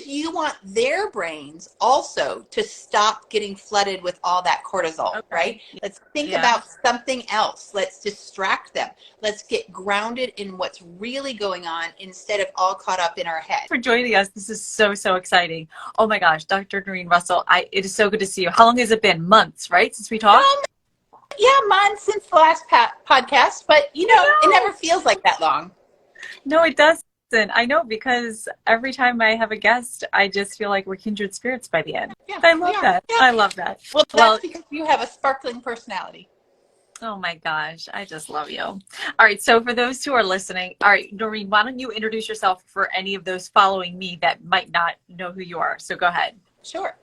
because you want their brains also to stop getting flooded with all that cortisol, right? Let's think about something else. Let's distract them. Let's get grounded in what's really going on instead of all caught up in our head. For joining us. This is so exciting. Oh my gosh, Dr. Norrine Russell, it is so good to see you. How long has it been? Months, right, since we talked? Yeah, months since the last podcast, but you know, it never feels like that long. No, it doesn't. I know, because every time I have a guest, I just feel like we're kindred spirits by the end. Yeah, I love that. Yeah. I love that. Well, that's because you have a sparkling personality. Oh my gosh, I just love you. All right, so for those who are listening, all right, Norrine, why don't you introduce yourself for any of those following me that might not know who you are? So go ahead. Sure.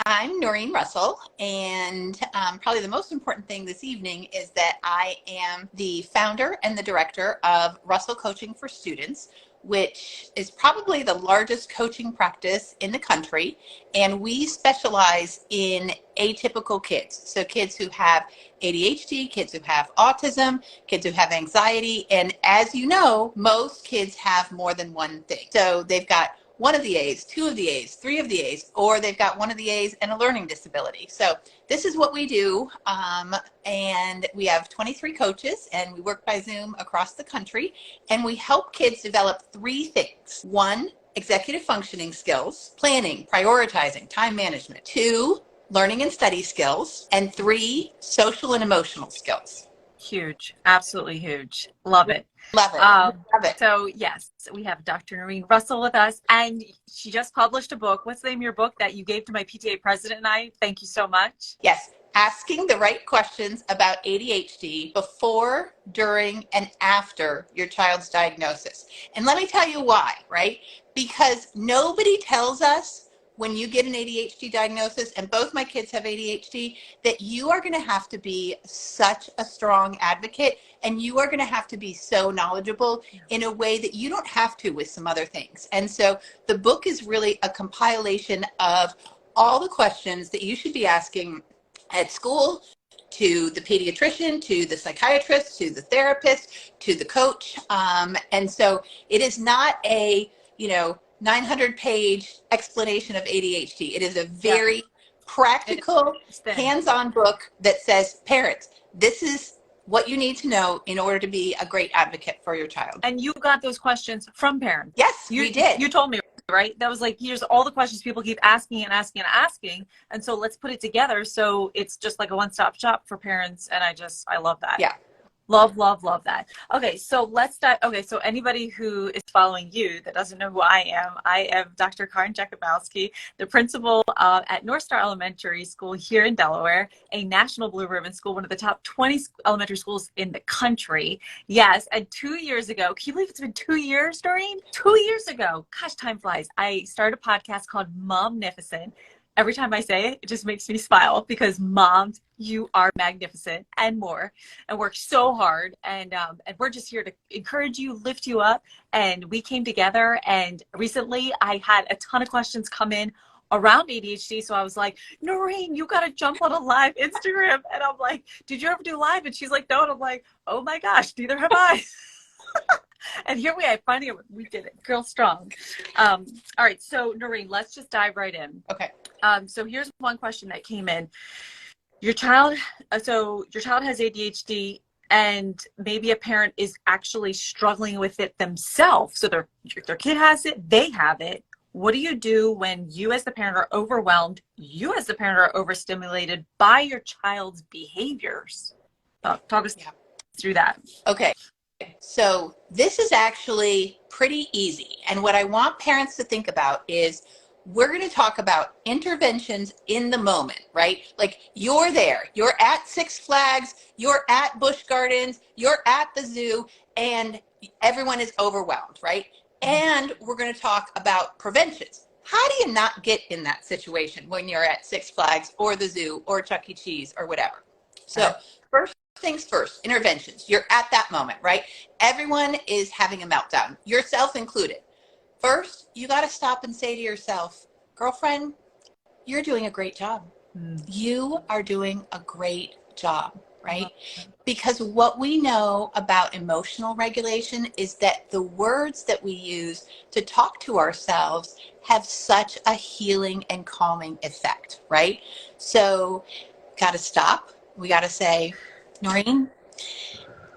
I'm Norrine Russell, and probably the most important thing this evening is that I am the founder and the director of Russell Coaching for Students, which is probably the largest coaching practice in the country. And we specialize in atypical kids. So kids who have ADHD, kids who have autism, kids who have anxiety. And as you know, most kids have more than one thing. So they've got one of the A's, two of the A's, three of the A's, or they've got one of the A's and a learning disability. So this is what we do. And we have 23 coaches, and we work by Zoom across the country. And we help kids develop three things. One, executive functioning skills, planning, prioritizing, time management. Two, learning and study skills. And three, social and emotional skills. Huge. Absolutely huge. Love it. Love it. Love it. So yes, we have Dr. Norrine Russell with us, and she just published a book. What's the name of your book that you gave to my PTA president and I? Thank you so much. Yes. Asking the right questions about ADHD before, during, and after your child's diagnosis. And let me tell you why, right? Because nobody tells us when you get an ADHD diagnosis, and both my kids have ADHD, that you are going to have to be such a strong advocate, and you are going to have to be so knowledgeable in a way that you don't have to with some other things. And so the book is really a compilation of all the questions that you should be asking at school, to the pediatrician, to the psychiatrist, to the therapist, to the coach. And so it is not a, 900-page explanation of ADHD. It is a very practical, hands-on book that says, parents, this is what you need to know in order to be a great advocate for your child. And you got those questions from parents. Yes, we did. You told me, right? That was like, here's all the questions people keep asking and asking and asking. And so let's put it together. So it's just like a one-stop shop for parents. And I love that. Yeah. Love that. Okay, so let's dive. Okay, so anybody who is following you that doesn't know who I am Dr. Karin, the principal at North Star Elementary School here in Delaware, a national Blue Ribbon school, one of the top 20 elementary schools in the country. Yes, and 2 years ago, can you believe it's been 2 years, Norrine? 2 years ago, gosh, time flies. I started a podcast called Momnificent. Every time I say it, it just makes me smile, because moms, you are magnificent and more, and work so hard. And we're just here to encourage you, lift you up. And we came together, and recently I had a ton of questions come in around ADHD. So I was like, Norrine, you got to jump on a live Instagram. And I'm like, did you ever do live? And she's like, no. And I'm like, oh my gosh, neither have I. And here finally we did it. Girl strong. All right, so Norrine, let's just dive right in. Okay. So here's one question that came in. Your child has ADHD, and maybe a parent is actually struggling with it themselves. So their kid has it, they have it. What do you do when you as the parent are overwhelmed, you as the parent are overstimulated by your child's behaviors? Talk us through that. Okay. So this is actually pretty easy. And what I want parents to think about is, we're going to talk about interventions in the moment, right? Like, you're there, you're at Six Flags, you're at Busch Gardens, you're at the zoo, and everyone is overwhelmed, right? And we're going to talk about preventions. How do you not get in that situation when you're at Six Flags or the zoo or Chuck E. Cheese or whatever? So first things first, interventions. You're at that moment, right? Everyone is having a meltdown, yourself included. First, you got to stop and say to yourself, girlfriend, you're doing a great job. You are doing a great job. right? Because what we know about emotional regulation is that the words that we use to talk to ourselves have such a healing and calming effect, right? So, got to stop. We got to say, Norrine,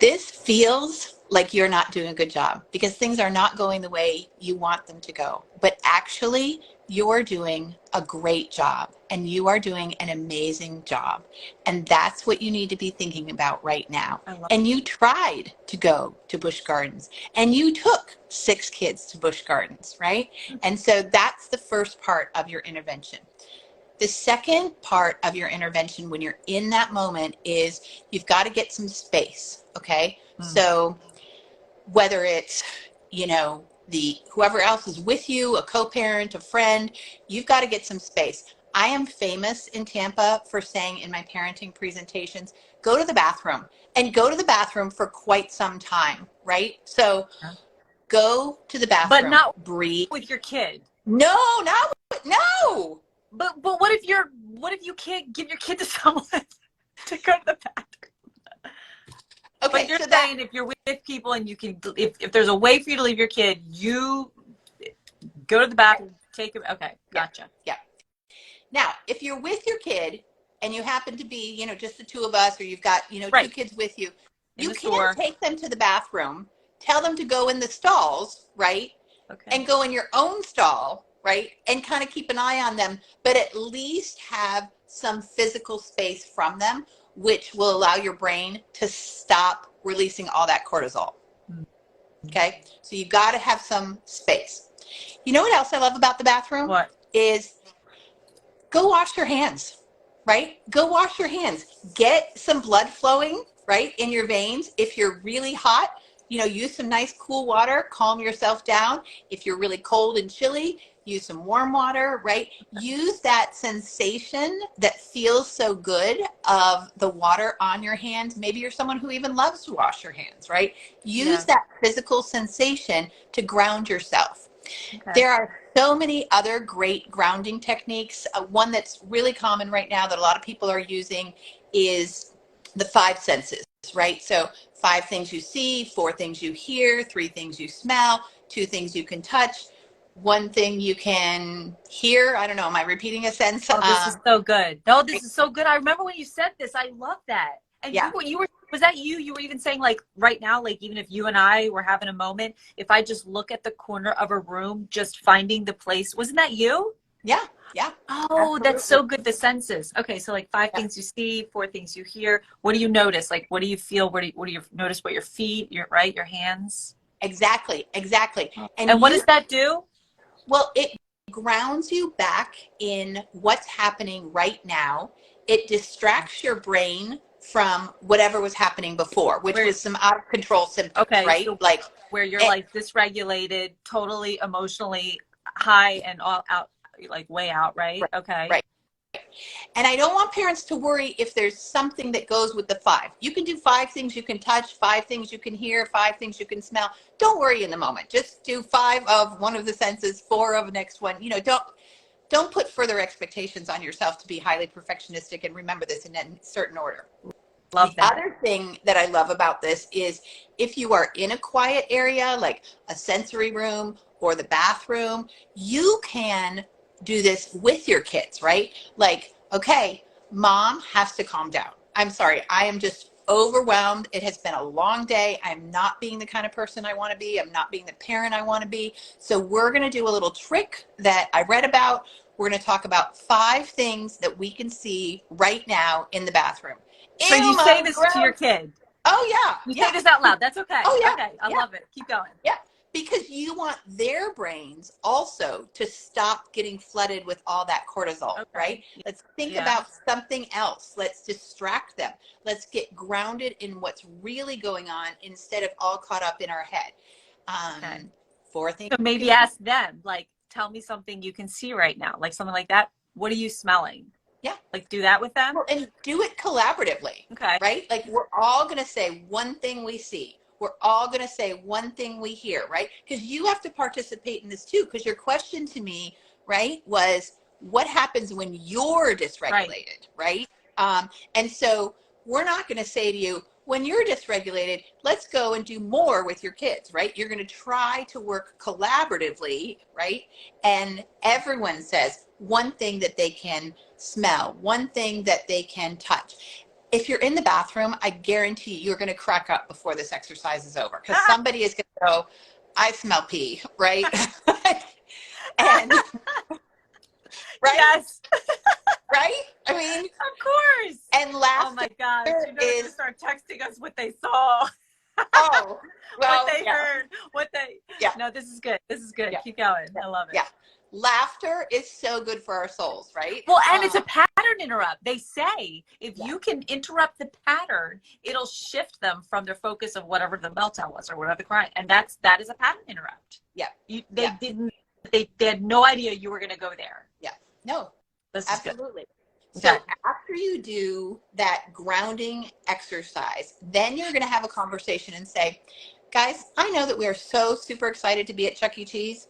this feels like you're not doing a good job because things are not going the way you want them to go. But actually, you're doing a great job and you are doing an amazing job. And that's what you need to be thinking about right now. And you tried to go to Busch Gardens and you took 6 kids to Busch Gardens, right? And so that's the first part of your intervention. The second part of your intervention when you're in that moment is you've got to get some space, okay? So whether it's, you know, whoever else is with you, a co-parent, a friend, you've got to get some space. I am famous in Tampa for saying in my parenting presentations, go to the bathroom and go to the bathroom for quite some time, right? So go to the bathroom, but not breathe with your kid. No. But what if you can't give your kid to someone to go to the bathroom? Okay, but you're so saying if you're with people and you can, if there's a way for you to leave your kid, you go to the bathroom, take him. Okay, gotcha. Yeah. Now, if you're with your kid and you happen to be, you know, just the 2 of us, or you've got, you know, 2 kids with you, you can take them to the bathroom, tell them to go in the stalls, right? Okay. And go in your own stall, right? And kind of keep an eye on them, but at least have some physical space from them, which will allow your brain to stop releasing all that cortisol. Okay? So you got to have some space. You know what else I love about the bathroom? What? Is go wash your hands, right? Go wash your hands. Get some blood flowing, right, in your veins. If you're really hot, you know, use some nice cool water, calm yourself down. If you're really cold and chilly, use some warm water, right? Use that sensation that feels so good of the water on your hands. Maybe you're someone who even loves to wash your hands, right? Use that physical sensation to ground yourself. Okay. There are so many other great grounding techniques. One that's really common right now that a lot of people are using is the 5 senses, right? So 5 things you see, 4 things you hear, 3 things you smell, 2 things you can touch, 1 thing you can hear. I don't know. Am I repeating a sense? Oh, this is so good. No, this is so good. I remember when you said this. I love that. And you were, was that you? You were even saying like right now, like even if you and I were having a moment, if I just look at the corner of a room, just finding the place, wasn't that you? Yeah. Oh, absolutely. That's so good. The senses. Okay. So like 5 things you see, 4 things you hear. What do you notice? Like, what do you feel? What do you notice? What your feet, your hands? Exactly. And what does that do? Well, it grounds you back in what's happening right now. It distracts your brain from whatever was happening before, which was some out of control symptoms, right? So like where you're like dysregulated, totally emotionally high and all out, like way out, right? Okay. Right. And I don't want parents to worry if there's something that goes with the 5. You can do 5 things you can touch, 5 things you can hear, 5 things you can smell. Don't worry in the moment. Just do 5 of one of the senses, 4 of the next one. You know, don't put further expectations on yourself to be highly perfectionistic and remember this in a certain order. Love that. The other thing that I love about this is if you are in a quiet area, like a sensory room or the bathroom, you can do this with your kids, right? Like, okay, mom has to calm down. I'm sorry, I am just overwhelmed. It has been a long day. I'm not being the kind of person I want to be. I'm not being the parent I want to be. So we're going to do a little trick that I read about. We're going to talk about 5 things that we can see right now in the bathroom. So you say this to your kid? Oh, yeah. You say this out loud. That's okay. Oh, yeah. Okay. I love it. Keep going. Yeah. Because you want their brains also to stop getting flooded with all that cortisol, right? Let's think about something else. Let's distract them. Let's get grounded in what's really going on instead of all caught up in our head. 4 things. So maybe ask them, like, tell me something you can see right now, like something like that. What are you smelling? Yeah. Like do that with them? Well, and do it collaboratively. Okay. Right? Like we're all going to say one thing we see. We're all going to say one thing we hear, right? Because you have to participate in this too. Because your question to me, right, was what happens when you're dysregulated, right? And so we're not going to say to you, when you're dysregulated, let's go and do more with your kids, right? You're going to try to work collaboratively, right? And everyone says one thing that they can smell, one thing that they can touch. If you're in the bathroom, I guarantee you're going to crack up before this exercise is over, because somebody is going to go, I smell pee, right? And right? Yes. Right? I mean, Of course. and laughter. Oh my gosh. You know, they're going to start texting us what they saw. Oh, well, what they heard. What they, yeah. No, this is good. This is good. Yeah. Keep going. I love it. Yeah. Laughter is so good for our souls, right? Well, and it's a pattern interrupt. They say if you can interrupt the pattern, it'll shift them from their focus of whatever the meltdown was or whatever the cry. And that is a pattern interrupt. Yeah. They had no idea you were going to go there. Yeah. No, absolutely. So after you do that grounding exercise, then you're going to have a conversation and say, guys, I know that we are so super excited to be at Chuck E. Cheese.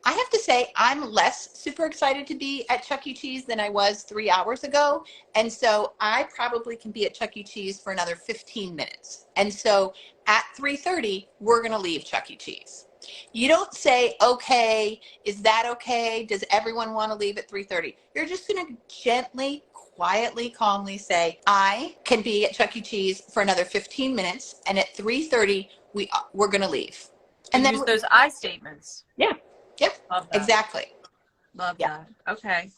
I have to say I'm less super excited to be at Chuck E. Cheese than I was 3 hours ago. And so I probably can be at Chuck E. Cheese for another 15 minutes. And so at 3:30, we're going to leave Chuck E. Cheese. You don't say, okay, is that okay? Does everyone want to leave at 3:30? You're just going to gently, quietly, calmly say, I can be at Chuck E. Cheese for another 15 minutes. And at 3:30, we're going to leave. And then use those I statements. Yeah. Yep. Love that. Exactly. Love that. Okay.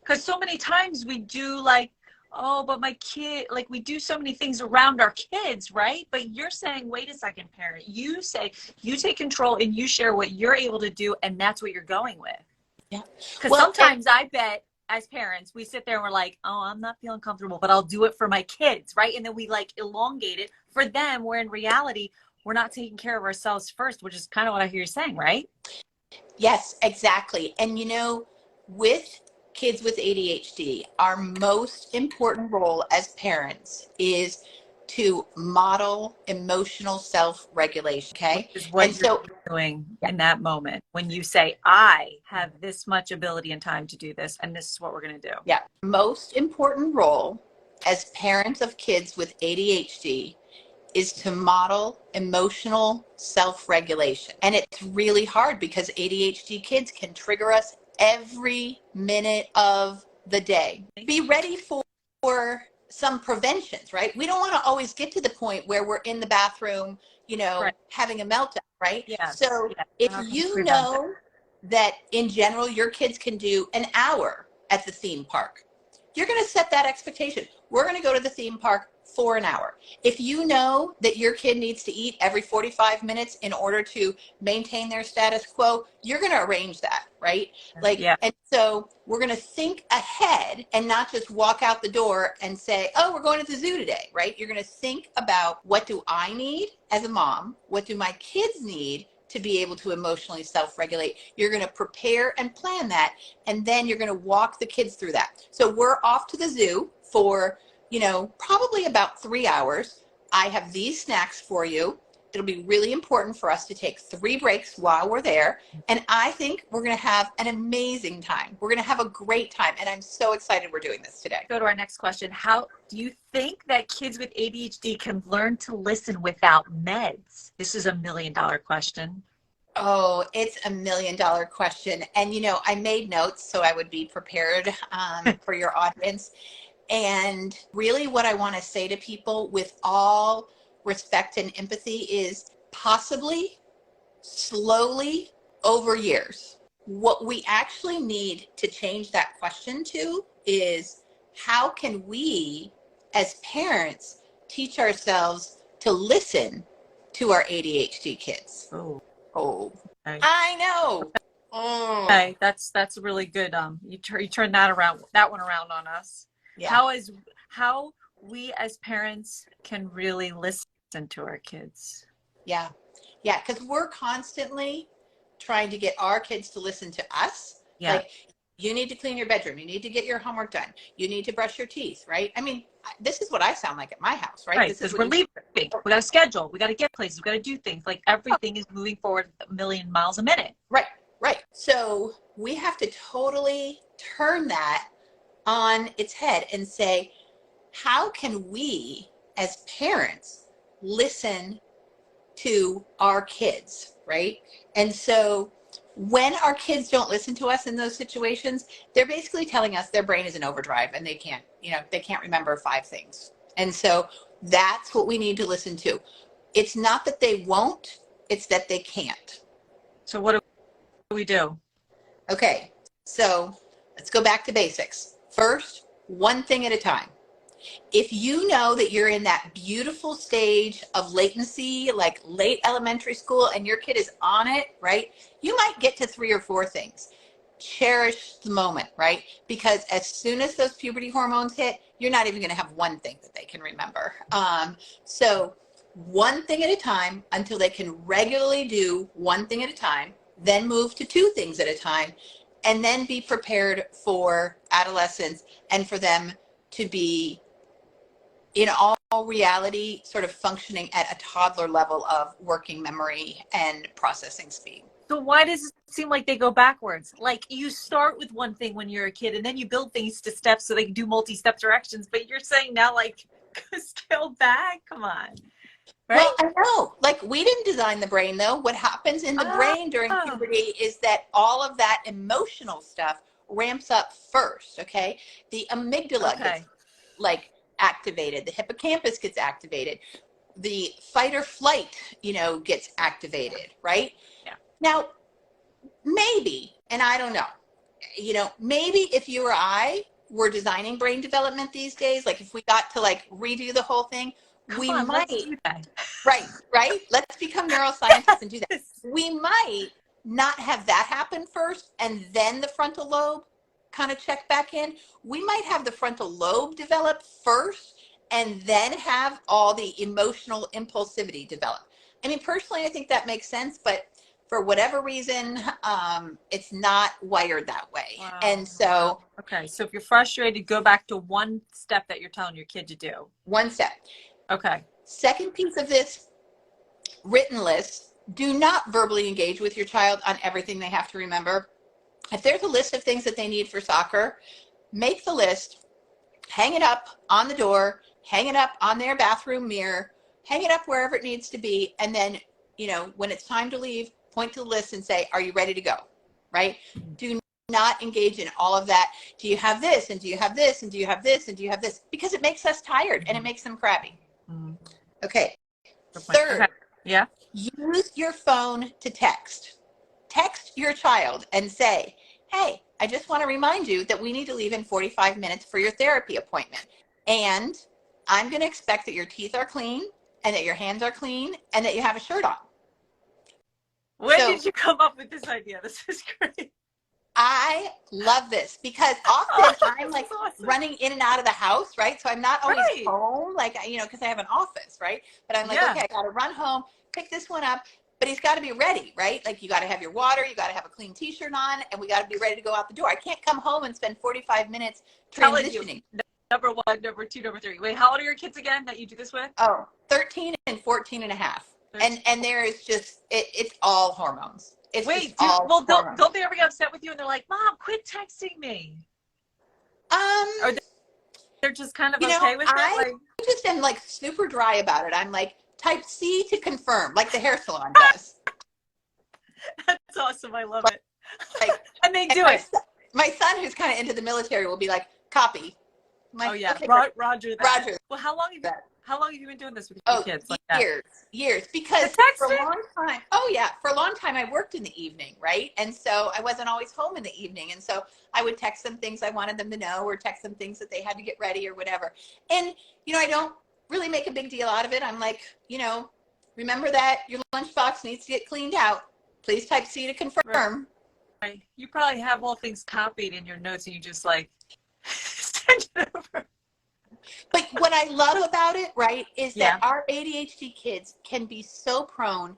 Because so many times we do like, oh, but my kid, like we do so many things around our kids, right? But you're saying, wait a second, parent. You say, you take control and you share what you're able to do, and that's what you're going with. Yeah. Because sometimes I bet as parents, we sit there and we're like, oh, I'm not feeling comfortable, but I'll do it for my kids, right? And then we like elongate it for them, where in reality, we're not taking care of ourselves first, which is kind of what I hear you saying, right? Yes, exactly. And you know, with kids with ADHD, our most important role as parents is to model emotional self-regulation. Okay. Which is what you're doing in that moment when you say, I have this much ability and time to do this, and this is what we're going to do. Yeah. Most important role as parents of kids with ADHD is to model emotional self-regulation. And it's really hard because ADHD kids can trigger us every minute of the day. Be ready for some preventions, right? We don't want to always get to the point where we're in the bathroom, you know, having a meltdown, right? Yeah. So if you know that in general your kids can do an hour at the theme park, you're going to set that expectation. We're going to go to the theme park for an hour. If you know that your kid needs to eat every 45 minutes in order to maintain their status quo, you're going to arrange that, right? Like, and so we're going to think ahead and not just walk out the door and say, oh, we're going to the zoo today, right? You're going to think about, what do I need as a mom? What do my kids need to be able to emotionally self-regulate? You're going to prepare and plan that, and then you're going to walk the kids through that. So we're off to the zoo for, you know, probably about 3 hours. I have these snacks for you. It'll be really important for us to take 3 breaks while we're there. And I think we're going to have an amazing time. We're going to have a great time. And I'm so excited we're doing this today. Go to our next question. How do you think that kids with ADHD can learn to listen without meds? This is $1 million question. Oh, it's $1 million question. And, you know, I made notes so I would be prepared for your audience. And really what I want to say to people with all respect and empathy is possibly, slowly, over years. What we actually need to change that question to is, how can we as parents teach ourselves to listen to our ADHD kids? Oh, okay. I know. Okay, that's really good. You turn that one around on us. Yeah. How we as parents can really listen to our kids. Yeah. Yeah. Because we're constantly trying to get our kids to listen to us. Yeah. Like, you need to clean your bedroom. You need to get your homework done. You need to brush your teeth, right? I mean, this is what I sound like at my house, right? Right, because we're leaving. We got to schedule. We got to get places. We got to do things. Like, everything is moving forward a million miles a minute. Right. Right. So we have to totally turn that on its head and say, how can we as parents listen to our kids, right? And so when our kids don't listen to us in those situations, they're basically telling us their brain is in overdrive and they can't remember 5 things. And so that's what we need to listen to. It's not that they won't, it's that they can't. So what do we do? Okay, so let's go back to basics. First, one thing at a time. If you know that you're in that beautiful stage of latency, like late elementary school, and your kid is on it, right? You might get to 3 or 4 things. Cherish the moment, right? Because as soon as those puberty hormones hit, you're not even going to have one thing that they can remember. So one thing at a time until they can regularly do one thing at a time, then move to 2 things at a time, and then be prepared for adolescence and for them to be in all reality sort of functioning at a toddler level of working memory and processing speed. So why does it seem like they go backwards? Like you start with one thing when you're a kid and then you build things to steps so they can do multi-step directions, but you're saying now like scale back? Come on. Right? Well, I know, like we didn't design the brain though. What happens in the brain during puberty is that all of that emotional stuff ramps up first, okay? The amygdala gets like activated, the hippocampus gets activated, the fight or flight, gets activated, right? Yeah. Now, maybe, and I don't know, maybe if you or I were designing brain development these days, like if we got to like redo the whole thing, Let's do that. Right. Let's become neuroscientists and do that. We might not have that happen first and then the frontal lobe kind of check back in. We might have the frontal lobe develop first and then have all the emotional impulsivity develop. I mean, personally, I think that makes sense, but for whatever reason, it's not wired that way. Wow. And so, okay. So if you're frustrated, go back to one step that you're telling your kid to do. One step. Okay. Second piece of this written list, do not verbally engage with your child on everything they have to remember. If there's a list of things that they need for soccer, make the list, hang it up on the door, hang it up on their bathroom mirror, hang it up wherever it needs to be. And then, when it's time to leave, point to the list and say, are you ready to go? Right? Do not engage in all of that. Do you have this? And do you have this? And do you have this? And do you have this? Because it makes us tired and it makes them crabby. Okay. Third, yeah. Use your phone to text. Text your child and say, hey, I just want to remind you that we need to leave in 45 minutes for your therapy appointment. And I'm going to expect that your teeth are clean and that your hands are clean and that you have a shirt on. When did you come up with this idea? This is great. I love this because often I'm like running in and out of the house, right? So I'm not always home, like, because I have an office, right? But I'm like, okay, I got to run home, pick this one up, but he's got to be ready, right? Like you got to have your water, you got to have a clean t-shirt on, and we got to be ready to go out the door. I can't come home and spend 45 minutes transitioning. Number 1, number 2, number 3. Wait, how old are your kids again that you do this with? Oh, 13 and 14 and a half. And there is just, it's all hormones. It's don't they ever get upset with you and they're like, Mom, quit texting me? Or they're just kind of okay with it? I just am like super dry about it. I'm like, type C to confirm, like the hair salon does. That's awesome. I love it. And they do it. My son, who's kind of into the military, will be like, copy. Okay, Roger that. Roger. Well, how long have you been doing this with your kids? Like years. Because for a long time, for a long time I worked in the evening, right? And so I wasn't always home in the evening. And so I would text them things I wanted them to know or text them things that they had to get ready or whatever. And, I don't really make a big deal out of it. I'm like, remember that your lunchbox needs to get cleaned out. Please type C to confirm. Right. You probably have all things copied in your notes and you just like send it over. But what I love about it, right, is that our ADHD kids can be so prone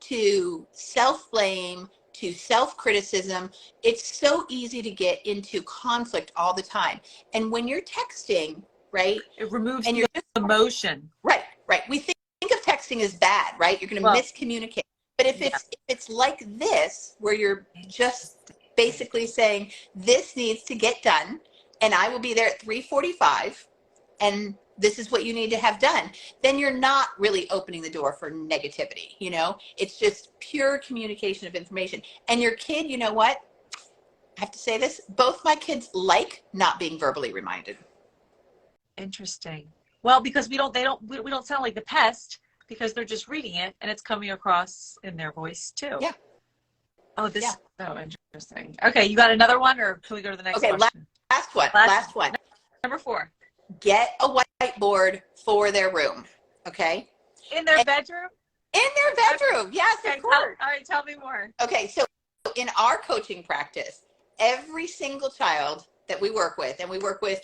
to self-blame, to self-criticism. It's so easy to get into conflict all the time. And when you're texting, right, it removes the emotion. Right. We think of texting as bad, right? You're going to miscommunicate. But if it's like this, where you're just basically saying, this needs to get done, and I will be there at 3:45, and this is what you need to have done, then you're not really opening the door for negativity. It's just pure communication of information. And your kid, you know what? I have to say this, both my kids like not being verbally reminded. Interesting. Well, because we don't sound like the pest, because they're just reading it and it's coming across in their voice too. Yeah. Oh, this is so interesting. Okay, you got another one, or can we go to the next question? Last one. Number 4. Get a whiteboard for their room. Okay. In their bedroom? In their bedroom. Yes, okay, of course. All right, tell me more. Okay, so in our coaching practice, every single child that we work with, and we work with,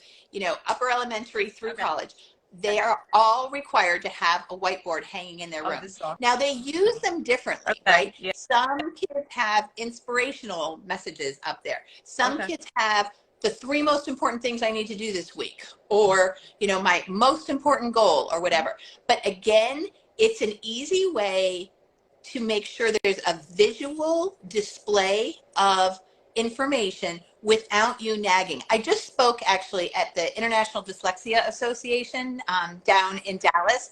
upper elementary through college, they are all required to have a whiteboard hanging in their room. Awesome. Now, they use them differently, right? Yeah. Some kids have inspirational messages up there. Some kids have the 3 most important things I need to do this week, or, my most important goal, or whatever. But again, it's an easy way to make sure there's a visual display of information without you nagging. I just spoke actually at the International Dyslexia Association down in Dallas.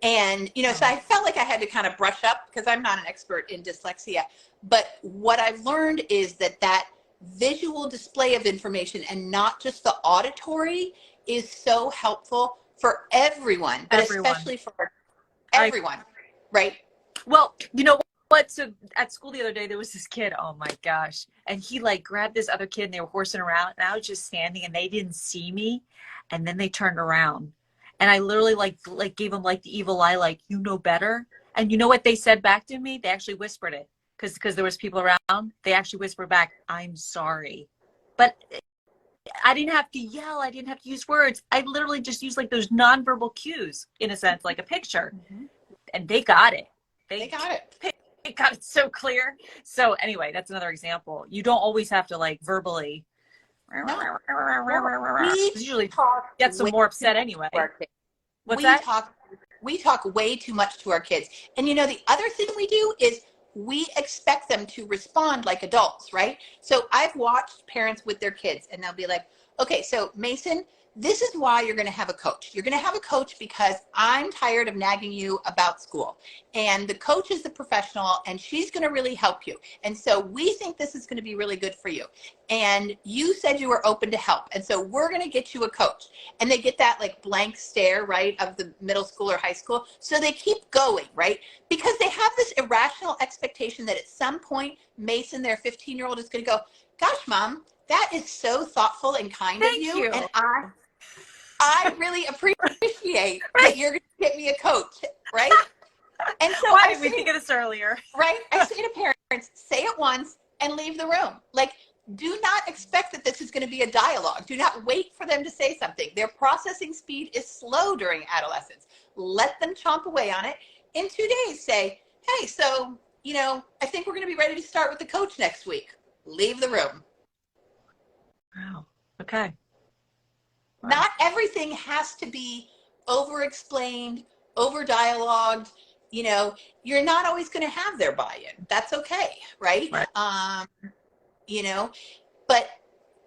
And, so I felt like I had to kind of brush up because I'm not an expert in dyslexia. But what I've learned is that visual display of information and not just the auditory is so helpful for everyone, but especially for everyone, right? Well, you know what? So at school the other day, there was this kid, oh my gosh. And he grabbed this other kid and they were horsing around, and I was just standing and they didn't see me. And then they turned around and I literally gave them the evil eye, you know better. And you know what they said back to me? They actually whispered it because there was people around. They actually whispered back, "I'm sorry." But I didn't have to yell. I didn't have to use words. I literally just used those nonverbal cues, in a sense, like a picture. And they got it. They got it. They got it so clear. So anyway, that's another example. You don't always have to verbally. No. Usually get some more upset anyway. What's that? We talk way too much to our kids. And the other thing we do is we expect them to respond like adults, right? So I've watched parents with their kids and they'll be like, okay, so Mason, this is why you're going to have a coach. You're going to have a coach because I'm tired of nagging you about school. And the coach is the professional and she's going to really help you. And so we think this is going to be really good for you. And you said you were open to help. And so we're going to get you a coach. And they get that blank stare, right, of the middle school or high school. So they keep going, right? Because they have this irrational expectation that at some point, Mason, their 15-year-old, is going to go, gosh, Mom, that is so thoughtful and kind of you. And I really appreciate that you're going to get me a coach, right? And so why did we think of this earlier? Right? I say to parents, say it once and leave the room. Do not expect that this is going to be a dialogue. Do not wait for them to say something. Their processing speed is slow during adolescence. Let them chomp away on it. In 2 days, say, hey, so, I think we're going to be ready to start with the coach next week. Leave the room. Wow. Okay. Not everything has to be over-explained, over-dialogued. You're not always going to have their buy-in. That's okay, right? But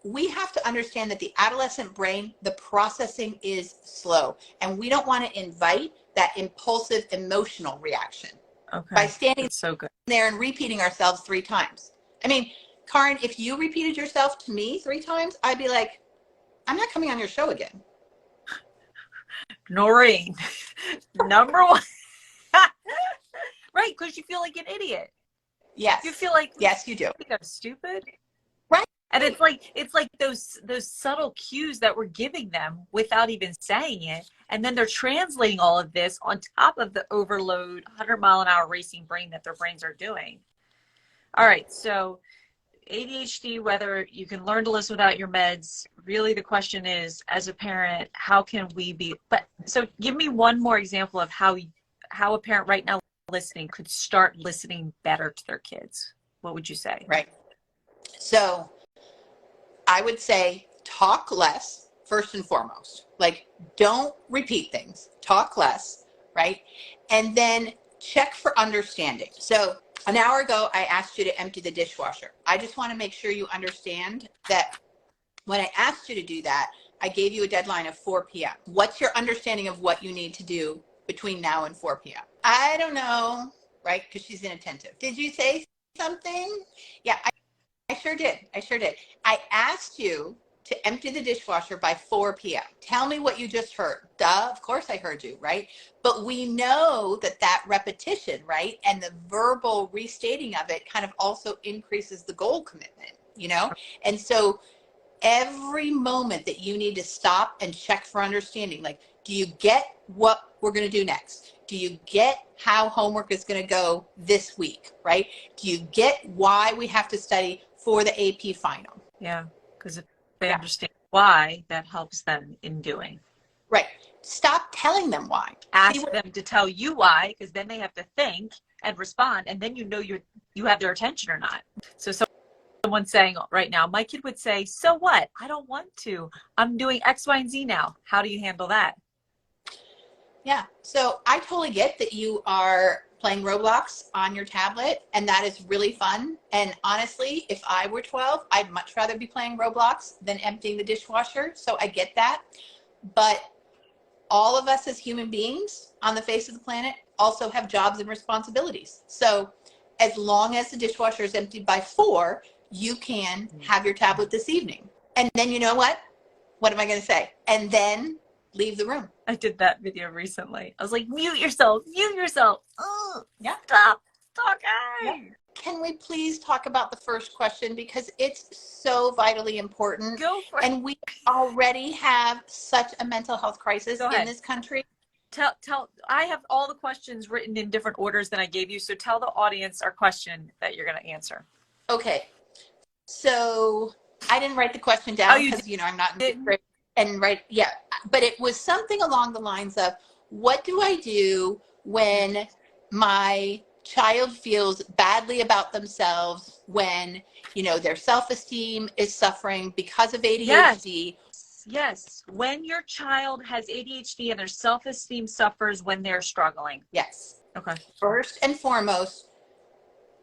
we have to understand that the adolescent brain, the processing is slow. And we don't want to invite that impulsive emotional reaction by standing there and repeating ourselves 3 times. I mean, Karin, if you repeated yourself to me 3 times, I'd be like, I'm not coming on your show again. Norrine, number 1. Right, because you feel like an idiot. Yes. You feel like, yes, you do. You think I'm stupid. Right. And it's like those subtle cues that we're giving them without even saying it. And then they're translating all of this on top of the overload 100-mile-an-hour racing brain that their brains are doing. All right, so ADHD, whether you can learn to listen without your meds, really the question is, as a parent, how can we be, so give me one more example of how a parent right now listening could start listening better to their kids. What would you say? Right. So I would say talk less, first and foremost. Don't repeat things. Talk less, right? And then check for understanding. So an hour ago, I asked you to empty the dishwasher. I just want to make sure you understand that when I asked you to do that, I gave you a deadline of 4 p.m. What's your understanding of what you need to do between now and 4 p.m.? I don't know, right? Because she's inattentive. Did you say something? Yeah, I sure did. I sure did. I asked you to empty the dishwasher by 4 p.m. Tell me what you just heard. Duh, of course I heard you, right? But we know that that repetition, right, and the verbal restating of it kind of also increases the goal commitment, you know? And so every moment that you need to stop and check for understanding, like, do you get what we're going to do next? Do you get how homework is going to go this week, right? Do you get why we have to study for the AP final? Yeah, because if they understand why, that helps them in doing. Right. Stop telling them why. Ask them to tell you why, because then they have to think and respond, and then you know you have their attention or not. So someone's saying right now, my kid would say, so what? I don't want to. I'm doing X, Y, and Z now. How do you handle that? Yeah. So I totally get that you are playing Roblox on your tablet, and that is really fun. And honestly, if I were 12, I'd much rather be playing Roblox than emptying the dishwasher. So I get that. But all of us as human beings on the face of the planet also have jobs and responsibilities. So as long as the dishwasher is emptied by 4, you can have your tablet this evening. And then you know what? What am I going to say? And then leave the room. I did that video recently. I was like, mute yourself, mute yourself. Oh, yeah. Stop talking. Yeah. Can we please talk about the first question, because it's so vitally important. Go for it. And we already have such a mental health crisis in this country. I have all the questions written in different orders than I gave you. So tell the audience our question that you're going to answer. Okay. So I didn't write the question down because, I'm not in the and right. Yeah. But it was something along the lines of, what do I do when my child feels badly about themselves, when, their self-esteem is suffering because of ADHD? Yes. When your child has ADHD and their self-esteem suffers when they're struggling. Yes. Okay. First and foremost,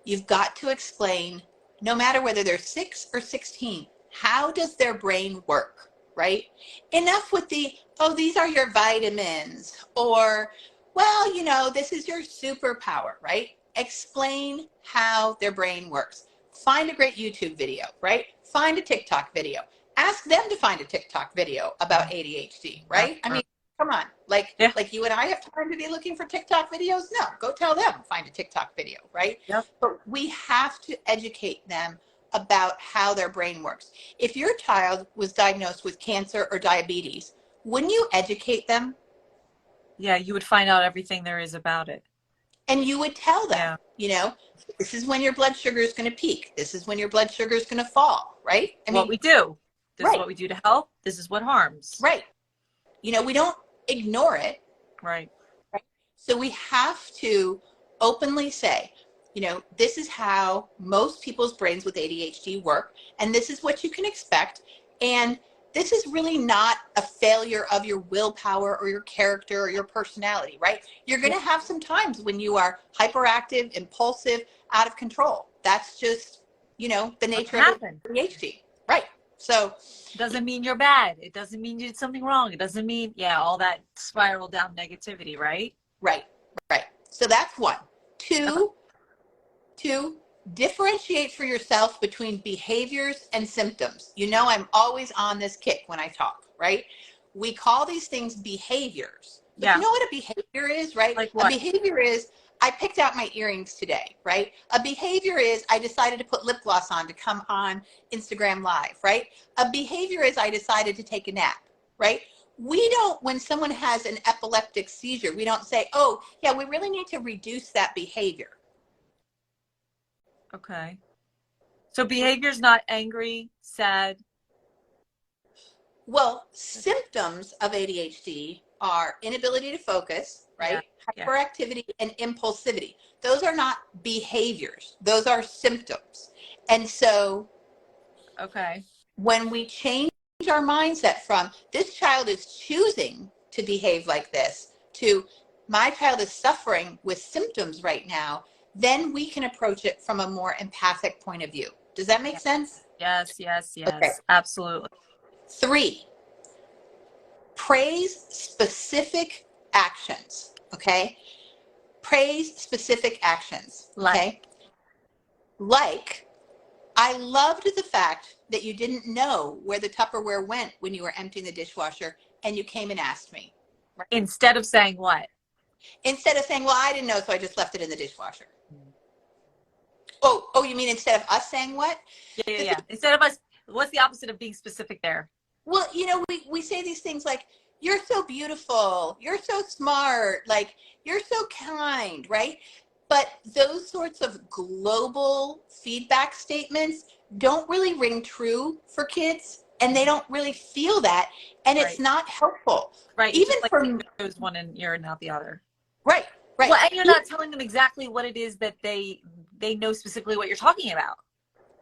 you've got to explain, no matter whether they're 6 or 16, how does their brain work, right? Enough with the, oh, these are your vitamins, or, well, this is your superpower, right? Explain how their brain works. Find a great YouTube video, right? Find a TikTok video. Ask them to find a TikTok video about ADHD, right? I mean, come on. Like you and I have time to be looking for TikTok videos? No, go tell them, find a TikTok video, right? Yep. But we have to educate them about how their brain works. If your child was diagnosed with cancer or diabetes, wouldn't you educate them? Yeah, you would find out everything there is about it. And you would tell them, this is when your blood sugar is going to peak. This is when your blood sugar is going to fall, right? I mean, what we do. This is what we do to help. This is what harms. Right. We don't ignore it. Right. So we have to openly say, this is how most people's brains with ADHD work, and this is what you can expect. And this is really not a failure of your willpower or your character or your personality, right? You're going to have some times when you are hyperactive, impulsive, out of control. That's just, the nature of ADHD. Right. So it doesn't mean you're bad. It doesn't mean you did something wrong. It doesn't mean, all that spiral down negativity, right? Right. So that's one. Two, differentiate for yourself between behaviors and symptoms. I'm always on this kick when I talk, right? We call these things behaviors. But you know what a behavior is, right? Like what? A behavior is, I picked out my earrings today, right? A behavior is, I decided to put lip gloss on to come on Instagram Live, right? A behavior is, I decided to take a nap, right? We don't, when someone has an epileptic seizure, we don't say, oh, yeah, we really need to reduce that behavior. Okay. So behavior's not angry, sad. Well, symptoms of ADHD are inability to focus, right? Hyperactivity and impulsivity. Those are not behaviors. Those are symptoms. And so when we change our mindset from, this child is choosing to behave like this, to, my child is suffering with symptoms right now, then we can approach it from a more empathic point of view. Does that make sense? Yes. Okay. Absolutely. 3, praise specific actions, okay? Praise specific actions, okay? Like, I loved the fact that you didn't know where the Tupperware went when you were emptying the dishwasher and you came and asked me. Right? Instead of saying what? Instead of saying, well, I didn't know, so I just left it in the dishwasher. Oh, you mean instead of us saying what? Yeah. Instead of us, what's the opposite of being specific there? Well, we say these things like, you're so beautiful, you're so smart, like, you're so kind, right? But those sorts of global feedback statements don't really ring true for kids, and they don't really feel that, and it's not helpful. Right. It's Even just like for there's one and you're not the other. right. Well, and you're not telling them exactly what it is that they know specifically what you're talking about.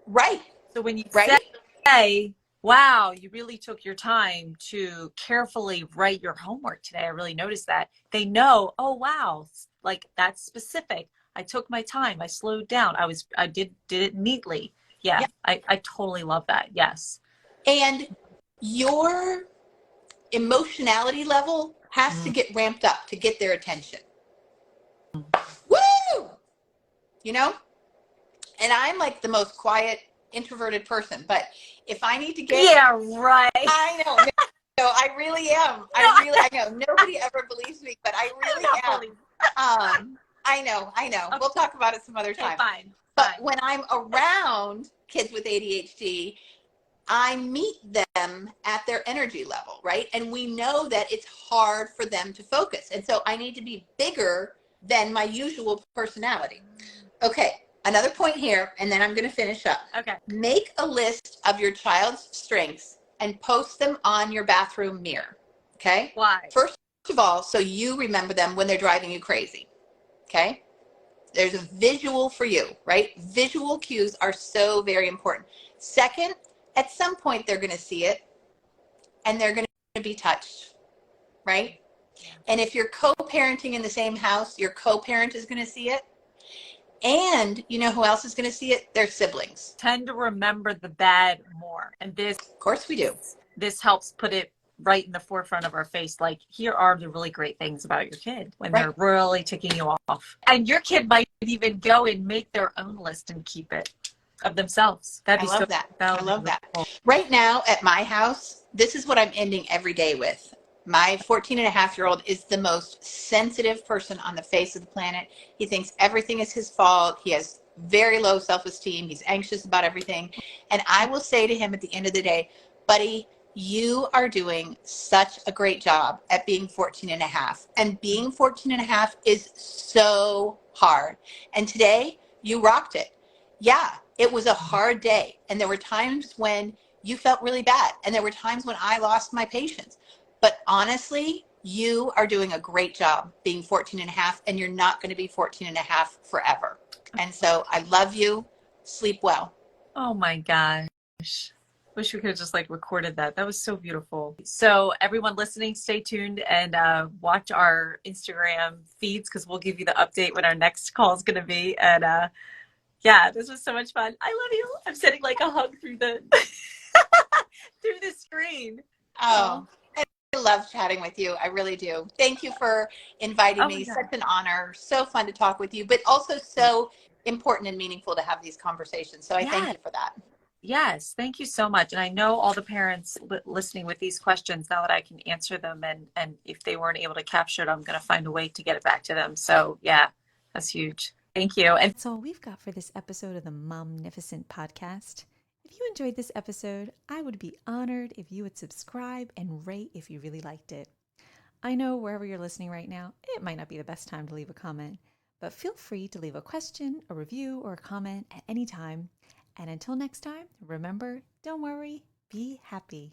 Right. So when you Right. say, wow, you really took your time to carefully write your homework today, I really noticed that, they know, oh, wow, like that's specific. I took my time. I slowed down. I did it neatly. Yeah. I totally love that. Yes. And your emotionality level has to get ramped up to get their attention. Woo! You know? And I'm like the most quiet, introverted person, but if I need to get right. I know. No, I really am. I know. Nobody ever believes me, but I really am. I know. Okay. We'll talk about it some other time. Fine. But when I'm around kids with ADHD, I meet them at their energy level, right? And we know that it's hard for them to focus. And so I need to be bigger than my usual personality. Okay, another point here, and then I'm going to finish up. Okay. Make a list of your child's strengths and post them on your bathroom mirror. Okay? Why? First of all, so you remember them when they're driving you crazy. Okay? There's a visual for you, right? Visual cues are so very important. Second, at some point they're going to see it and they're going to be touched, right? And if you're co-parenting in the same house, your co-parent is going to see it. And you know who else is going to see it? Their siblings. Tend to remember the bad more. And this, of course we do. This helps put it right in the forefront of our face. Like, here are the really great things about your kid when they're really ticking you off. And your kid might even go and make their own list and keep it of themselves. That'd be so that. I love that. Right now at my house, this is what I'm ending every day with. My 14-and-a-half-year-old is the most sensitive person on the face of the planet. He thinks everything is his fault. He has very low self-esteem. He's anxious about everything. And I will say to him at the end of the day, buddy, you are doing such a great job at being 14 and a half. And being 14 and a half is so hard. And today you rocked it. Yeah, it was a hard day. And there were times when you felt really bad. And there were times when I lost my patience. But honestly, you are doing a great job being 14 and a half, and you're not going to be 14 and a half forever. And so I love you. Sleep well. Oh my gosh. Wish we could have just like recorded that. That was so beautiful. So everyone listening, stay tuned and watch our Instagram feeds because we'll give you the update when our next call is going to be. And yeah, this was so much fun. I love you. I'm sending like a hug through the through the screen. Oh, I love chatting with you. I really do. Thank you for inviting me. Such an honor. So fun to talk with you, but also so important and meaningful to have these conversations. So I thank you for that. Yes, thank you so much. And I know all the parents listening with these questions now that I can answer them. And if they weren't able to capture it, I'm going to find a way to get it back to them. So yeah, that's huge. Thank you. And that's all we've got for this episode of the Momnificent podcast. If you enjoyed this episode, I would be honored if you would subscribe and rate if you really liked it. I know wherever you're listening right now, it might not be the best time to leave a comment, but feel free to leave a question, a review, or a comment at any time. And until next time, remember, don't worry, be happy.